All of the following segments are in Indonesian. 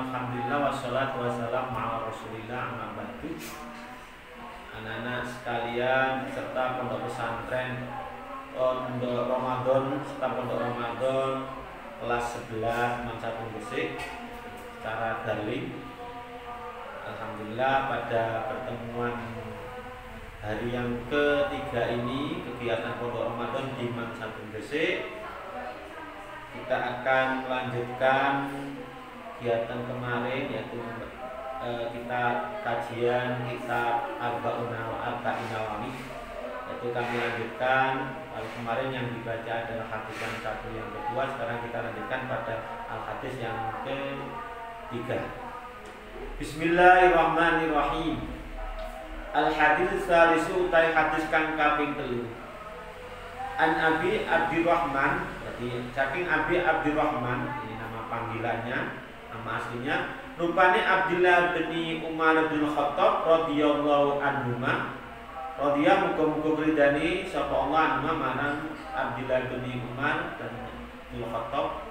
Alhamdulillah wassalatu wassalamu ala Rasulillah amma ba'du. Anak-anak sekalian serta pondok pesantren pondok Ramadan serta pondok Ramadan kelas 11 Mansatun Gresik secara daring. Alhamdulillah pada pertemuan hari yang ketiga ini kegiatan pondok Ramadan di Mansatun Gresik kita akan melanjutkan kegiatan kemarin, yaitu kita kajian kitab Arba'in Nawawi, yaitu kami lanjutkan. Kalau kemarin yang dibaca adalah hadis yang satu, yang kedua, sekarang kita lanjutkan pada al-hadis yang ketiga. Bismillahirrahmanirrahim. Al-hadis salisu utai hadis kang kaping 3. An Abi Abdurrahman, jadi saking Abi Abdurrahman, ini nama panggilannya, nama aslinya. Rupane Abdullah bin Umar bin Khattab radhiyallahu anhuma. Radhiya muga-muga ridani sapa Allah anhuma marang Abdullah bin Umar dan bin Khattab.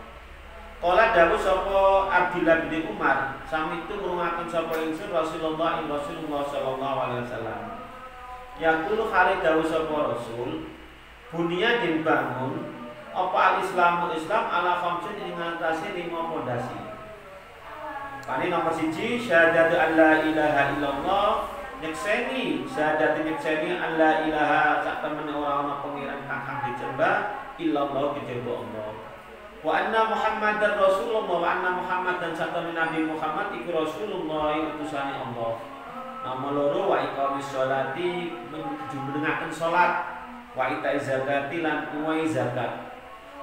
Kala dawuh sapa Abdullah bin Umar, sami itu ngrungokaken sapa ingsun Rasulullah sallallahu alaihi wasallam. Yaqulu khali dawuh sapa Rasul, bunia den bangun apa al-Islamu Islam ala khamsin ing atase 5 pondasi. Pane nomor 1 syahadatu an la ilaha illallah, nyekseni syahadat nyekseni an la ilaha sak temene ora ana pangeran kang disembah illallah kejaba Allah. Wa anna Muhammadar Rasulullah, wa anna Muhammad dan sak temene Nabi Muhammad iku Rasulullah utusane Allah. Nomor 2 wa iqamis sholati menjumenengaken salat, wa itai zakati lan nuwai zakat.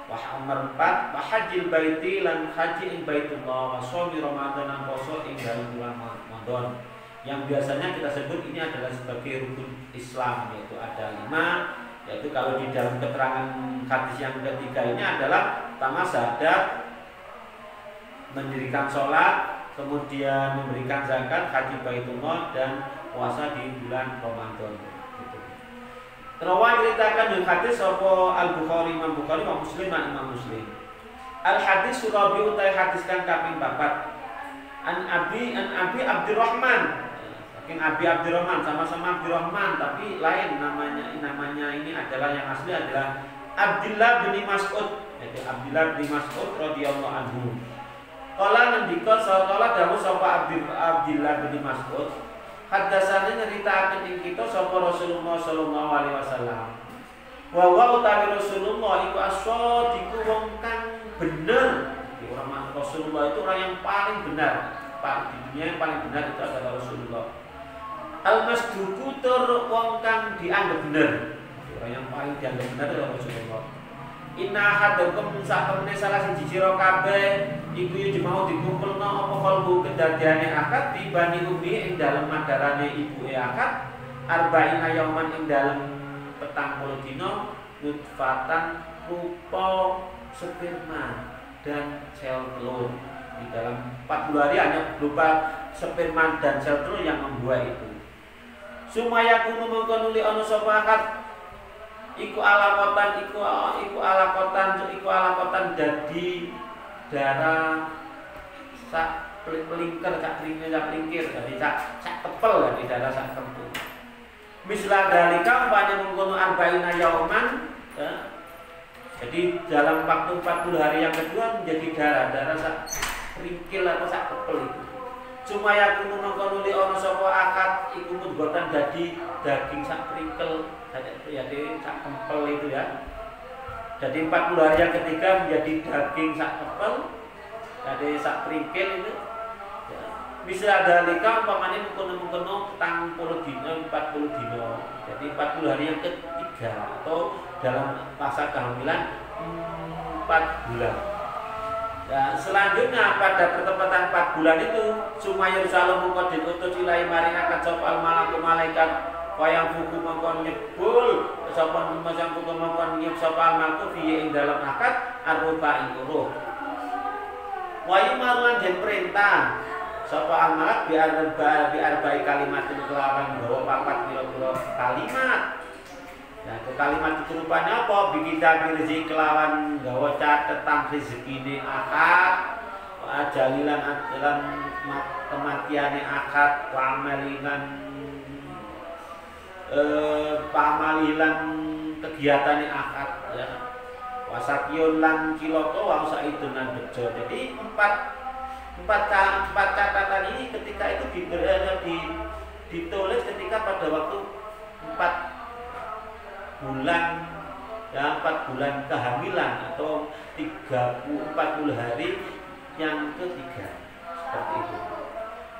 Wa nomor 4 wa hajjil baiti lan haji ing Baitullah, wa shaumi Ramadan lan poso ing dalem bulan Ramadan. Yang biasanya kita sebut ini adalah sebagai rukun Islam, yaitu ada 5, yaitu kalau di dalam keterangan hadis yang ketiga ini adalah pertama syahadat, mendirikan sholat, kemudian memberikan zakat, haji Baitullah, dan puasa di bulan Ramadan. Rawan ceritakan dari hadis sapa Al-Bukhari, Imam Bukhari, wa Muslim dan Imam Muslim. Al-hadis surabi utai hadiskan kaping 4. An Abi Abdurrahman. Saking Abi Abdurrahman, sama-sama Abdurrahman tapi lain namanya ini adalah yang asli adalah Abdullah bin Mas'ud, yaitu Abdullah bin Mas'ud radhiyallahu anhu. Kala ngendika sala dawuh sapa Abdullah bin Mas'ud, hadasane nyeritaken ing kita sapa Rasulullah sallallahu alaihi wasallam. Wa utawi Rasulullah iku as-shadiqu wong kang bener. Orang Rasulullah itu orang yang paling benar. Di dunia yang paling benar itu adalah Rasulullah. Al-masduqu tur wong kang dianggap bener. Orang yang paling dianggap benar adalah Rasulullah. Inna hadakum satemene salah siji sira kabeh iku yo mau dikumpulno apa kalbu kedadiane akad tibani umi ing dalem madarane ibuke akad arba'ina yauman ing dalem 40 dina nutfatan rupa sperma dan sel telur. Di dalam 40 hari hanya berupa sperma dan sel telur yang membuat itu. Sumaya kuno mengko nuli ana sapa akad iku alakotan jadi darah sak pelingkir sak lingkir jadi sak tepel dari darah sak tepel. Misla dalika umpamane mengkono arba'ina yauman ya. Jadi dalam waktu 40 hari yang kedua menjadi darah sak ringkil atau sak tepel itu. Cuma ya kuno mengkono li ana sapa akad iku mudghatan dadi daging sak pringkel ya sak tempel itu ya. Jadi 40 hari yang ketiga menjadi daging sak tempel, jadi sak pringkel itu. Ya. Bisa ada lika umpamanya mengkono 40 dino, 40 dino. Jadi 40 hari yang ketiga atau dalam masa kehamilan 4 bulan. Ya, selanjutnya pada pertempatan 4 bulan itu Sumayyur Salom mengko diutus ilahi maring akad sapa malaku malaikat wayang buku mengkon nyebul sapa masang buku mengkon nyeb sapa malaku fi ing dalam akad arba ing uruh. Wayu marlan den perintah sapa malak bi arba'i kalimatin kelawan gawa papat pira-pira kalimat. Nah, itu kalimat itu rupanya apa? Bikin rezeki kelawan gawa catatan rezekine akad ajalilan lan kematiane akad pamalilan pamalilan kegiatane akad ya wasakion lan ciloko wa saidunan bejo. Jadi empat catatan ini ketika itu ditulis ketika pada waktu 4 bulan ya 4 bulan kehamilan atau 40 hari yang ketiga seperti itu.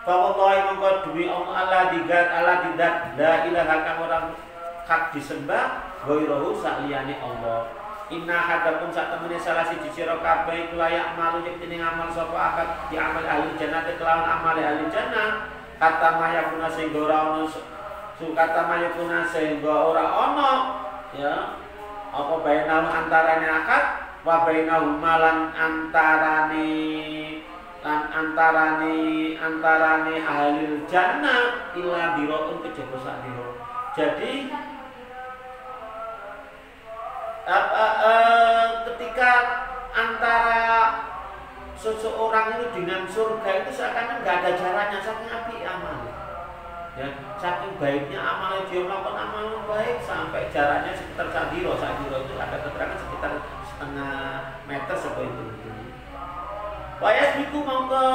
Fawallahi mongko duwi Allah digat la ilaha kang orang hak disembah ghairuhu saliyane Allah. Inna hadapun sak temene salah siji sira kabeh iku layak malu yektine ngamal sapa akad di amal ahli jannah kelawan amal ahli jannah kata mayakuna sehingga ora ono kata mayakuna sehingga ora ono ya apa bainahu antarane akad wa bainahu malan antarane ahli jannah illa biraun kejaba sak dira. Jadi ketika antara seseorang itu dengan surga itu seakan nggak ada jaraknya, saking api amal ya, saking baiknya amalnya dia melakukan amal baik sampai jaraknya sekitar sadiro itu ada keterangan sekitar setengah meter seperti itu. Wayas biku mongko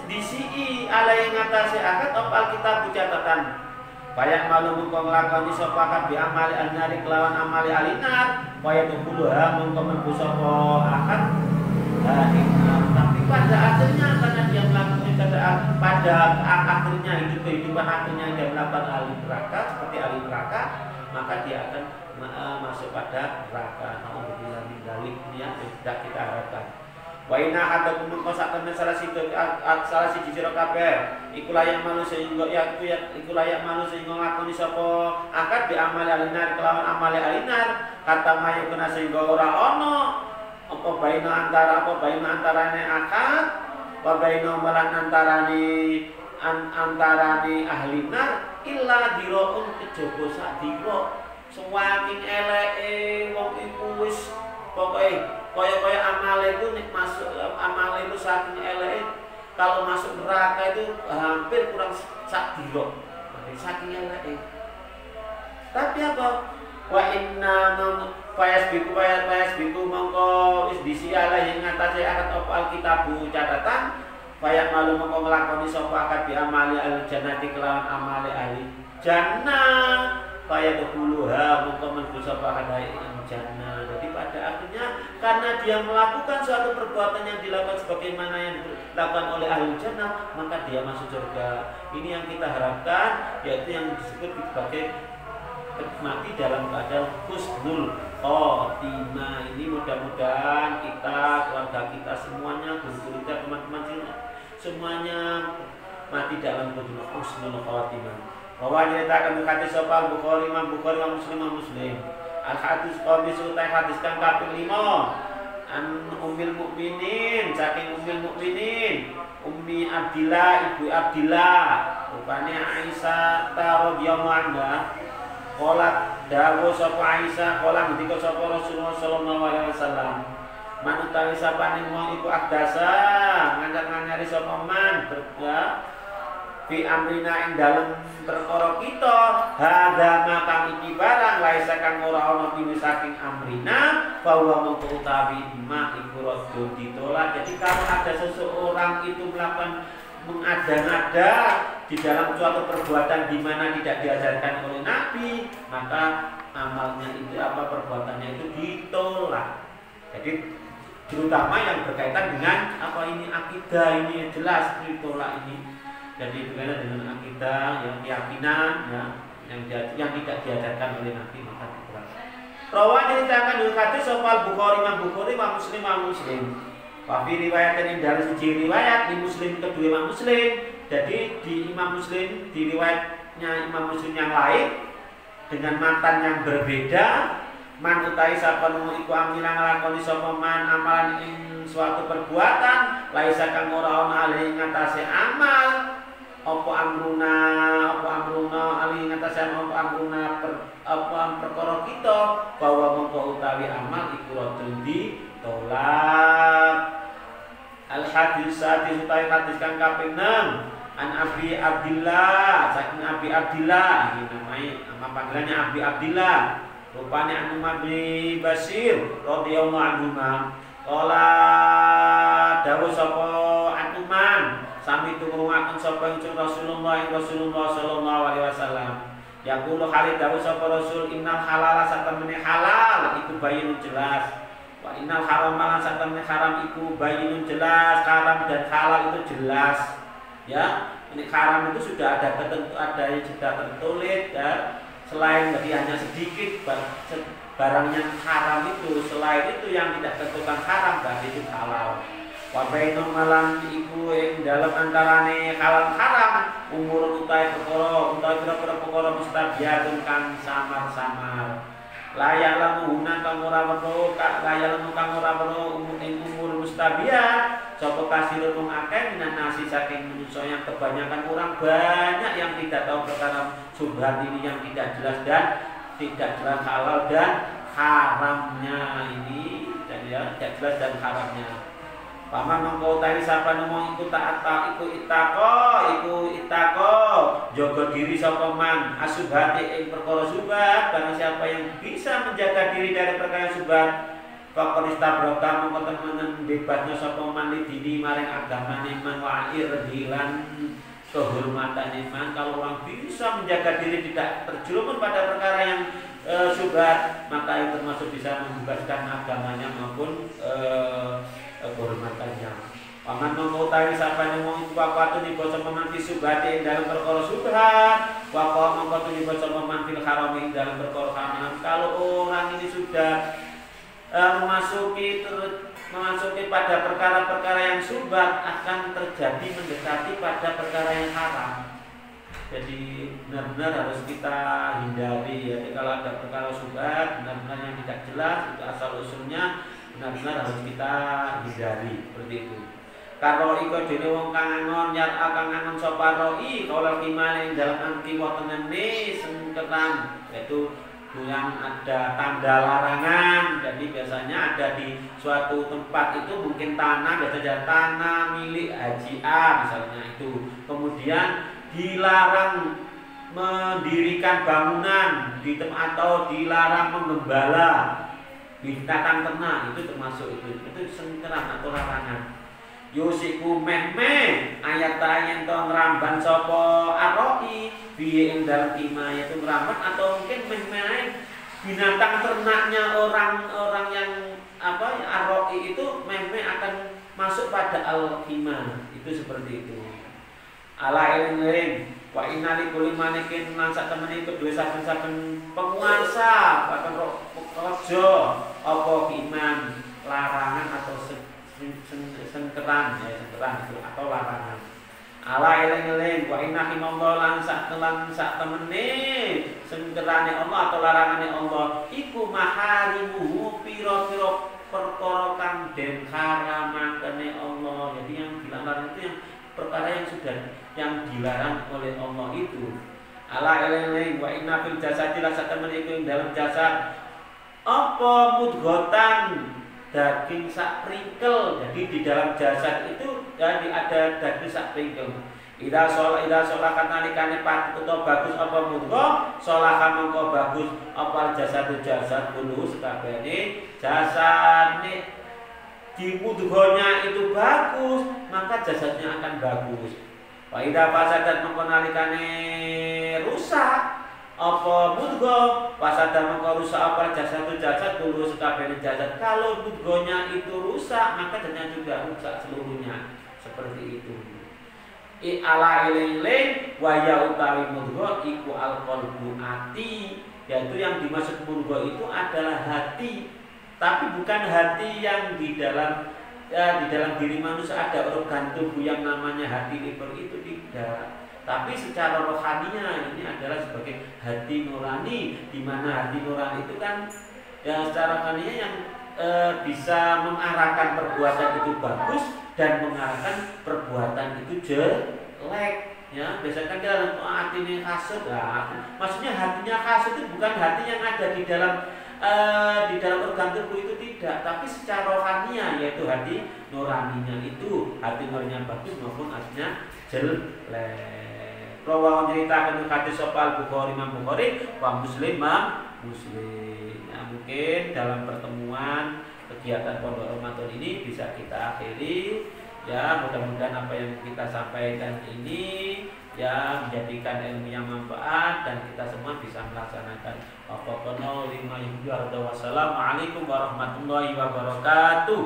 DCI alai ngatasi akad opal kita catatan. Banyak malu mengko nglakoni sapa akad bi amali annari kelawan amali alinar kaya tubuluha mengko mlebu sapa akad tapi pada akhirnya karena dia melakukan pada akhirnya kehidupan akhirnya dia melakukan ahli neraka seperti ahli neraka maka dia akan masuk pada neraka. Alhamdulillah min dzalik yang tidak kita harapkan. Wa inna hadakum mengko sak temen salah siji sira kabeh iku layak manusia iku layak manusia ngakoni sapa akad di amal alinar kelawan amal alinar kata mayu kena sehingga ora ono apa baina antarane akad wa baina malan antarane ahli nar illa diraun kejaba sak dira saking eleke wong iku wis pokoke kaya amale itu nek masuk amale itu saking eleke kalau masuk neraka itu hampir kurang sak dira saking eleke. Tapi apa wa inna fayas biku mongko wis disiala yang ngatasi akad opal kitabu catatan fayat malu mongko nglakoni sapa akad bi amali al jannati kelawan amali ahli jannah fayat duluha mongko mlebu sapa akad jannah. Jadi pada akhirnya karena dia melakukan suatu perbuatan yang dilakukan sebagaimana yang dilakukan oleh ahli jannah maka dia masuk surga. Ini yang kita harapkan, yaitu yang disebut sebagai mati dalam keadaan husnul khotimah. Ini mudah-mudahan kita, keluarga kita semuanya, guru kita, teman-teman semuanya mati dalam keadaan husnul khotimah. Bahwa diceritakan hadis sahih Bukhari, Imam Bukhari, Muslim. Al-hadis qamis utai hadis kang kaping 5 an Ummul Mukminin, saking Ummul Mukminin Ummi Abdillah, ibu Abdillah, rupane Aisyah radhiyallahu anha. Qala dawu sapa Aisyah, qala ngendika sapa Rasulullah sallallahu alaihi wasallam. Man utawi sapane wong iku akdasa, nganyar-nganyari sapa man ya fi amrina ing dalem perkara kita, hadza makang iki barang laisa kang ora ana pini saking amrina, bahwa mengko utawi mak iku rada ditolak. Jadi kalau ada seseorang itu melakukan mengada-ngada di dalam suatu perbuatan di mana tidak diajarkan oleh Nabi, maka amalnya itu perbuatannya itu ditolak. Jadi terutama yang berkaitan dengan ini akidah ini jelas ditolak ini. Jadi berkaitan dengan akidah yang keyakinan yang tidak diajarkan oleh Nabi maka ditolak. Rawan ceritakan dari hadis sahih Bukhari, Imam Bukhari, Muslim. Wafi riwayat ini dari siji riwayat di Muslim kedua Imam Muslim. Jadi di Imam Muslim, di riwayatnya Imam Muslim yang lain dengan matan yang berbeda, man utai sapa nu iku amilan nglakoni sapa man amalan ing suatu perbuatan laisa kang ora ana ali ngatasé amal apa amruna ali ngatasé perkara kita bahwa mongko utawi amal iku rada ditolak. hadis utai hadis kang kaping 6 an Abi Abdillah saking Abi Abdillah ini nama panggilannya Abi Abdillah rupane anu Abi Basir radhiyallahu anhu qala dawuh sapa Atuman sami tungungaken sapa Rasulullah sallallahu alaihi wasallam yaqulu halid dawuh sapa Rasul innal halala satamene halal iku bayinun jelas wa innal harama satamene haram iku bayinun jelas haram dan halal itu jelas ya ini haram itu sudah ada yang sudah tertulis ya selain dari hanya sedikit barang yang haram itu selain itu yang tidak tentukan haram berarti itu halal wa bainal malam iku ing dalem antarane halal haram umur utai perkara mustabiyatun kang samar-samar layak lamu kang ora weruh ing umur mustabiyat sapa kasirun wong akeh minan nasi saking manusia yang kebanyakan orang banyak yang tidak tahu perkara subhat ini yang tidak jelas dan tidak jelas halal dan haramnya ini jadi ya tidak jelas dan haramnya paman mengko utawi sapa nemu iku ta'ata iku itako jaga diri sapa man asubhati ing perkara subhat barang siapa yang bisa menjaga diri dari perkara subhat Fakorista brota mengkotemen bebasnya sapa man dini maring agamane man wa irdilan kehormatan iman kalau orang bisa menjaga diri tidak terjerumus pada perkara yang subhat maka itu termasuk bisa membebaskan agamanya maupun kehormatannya. Paman mengutawi sapa nyemong waktu di basa pemanti subhati dalam perkara subhat waktu mengkotu di basa pemanti harami dalam perkara haram kalau orang ini sudah memasuki pada perkara-perkara yang subhat akan terjadi mendekati pada perkara yang haram. Jadi benar-benar harus kita hindari ya. Kalau ada perkara subhat benar-benar yang tidak jelas itu asal usulnya benar-benar harus kita hindari seperti itu. Karo iko dene wong kang angon nyar kang angon sapa roi kalau kimane dalam kiwa tenene sengketan yaitu yang ada tanda larangan. Jadi biasanya ada di suatu tempat itu mungkin tanah biasanya tanah milik Haji A misalnya itu kemudian dilarang mendirikan bangunan di tempat atau dilarang menggembala binatang ternak itu termasuk itu sengkeran atau larangan. Yusiku meh ayat tayen to ngramban sapa aroi piye ing dalem ima yaitu ngramban atau mungkin meh binatang ternaknya orang-orang yang aroi itu meh akan masuk pada al-hima itu seperti itu. Ala eling wa inali kulli manikin lan sak temene kedue saben-saben penguasa bahkan raja apa iman larangan atau sengkeran itu atau larangan. Ala eling-eling wa inna himallahu lan sak temene sengkerane Allah atau larangane Allah iku maharimu pira-pira perkara kang den haramakane Allah. Jadi yang dilarang itu yang perkara yang sudah yang dilarang oleh Allah itu. Ala eling-eling wa inna fil jasadi la sak temene iku dalam jasad apa mudghatan daging sak pringkel. Jadi di dalam jasad itu jadi ada daging sak pringkel. Ida sholah nalikane patut bagus apa mudghah sholah mongko bagus apa jasad kulo sekabehane jasane di mudghahnya itu bagus maka jasadnya akan bagus. Wa ida fasadat mongko nalikane rusak apa mudghah fasada mongko rusak apa jasad kulo sekabehane jasad. Kalau mudghahnya itu rusak maka jasadnya juga rusak seluruhnya seperti itu. Ala eling-eling wa ya utawi mudghah iku alqalbu ati yaitu yang dimaksud mudghah itu adalah hati tapi bukan hati yang di dalam diri manusia ada organ tubuh yang namanya hati liver itu tidak. Tapi secara rohaninya ini adalah sebagai hati nurani, di mana hati nurani itu kan ya secara rohaninya yang bisa mengarahkan perbuatan itu bagus dan mengarahkan perbuatan itu jelek. Ya, biasanya kan kita hatinya kasut. Nah, maksudnya hatinya kasut itu bukan hati yang ada di dalam di dalam organ tubuh itu tidak, tapi secara rohania yaitu hati nuraninya itu hati nuraninya bagus maupun hatinya jelek. Rawahu nyeritakan hadis sapa Bukhari Imam Bukhari wa Muslim Muslim. Ya, mungkin dalam pertemuan kegiatan Pondok Ramadan ini bisa kita akhiri. Ya, mudah-mudahan apa yang kita sampaikan ini ya menjadikan ilmu yang manfaat dan kita semua bisa melaksanakan apa-apa. Wassalamualaikum warahmatullahi wabarakatuh.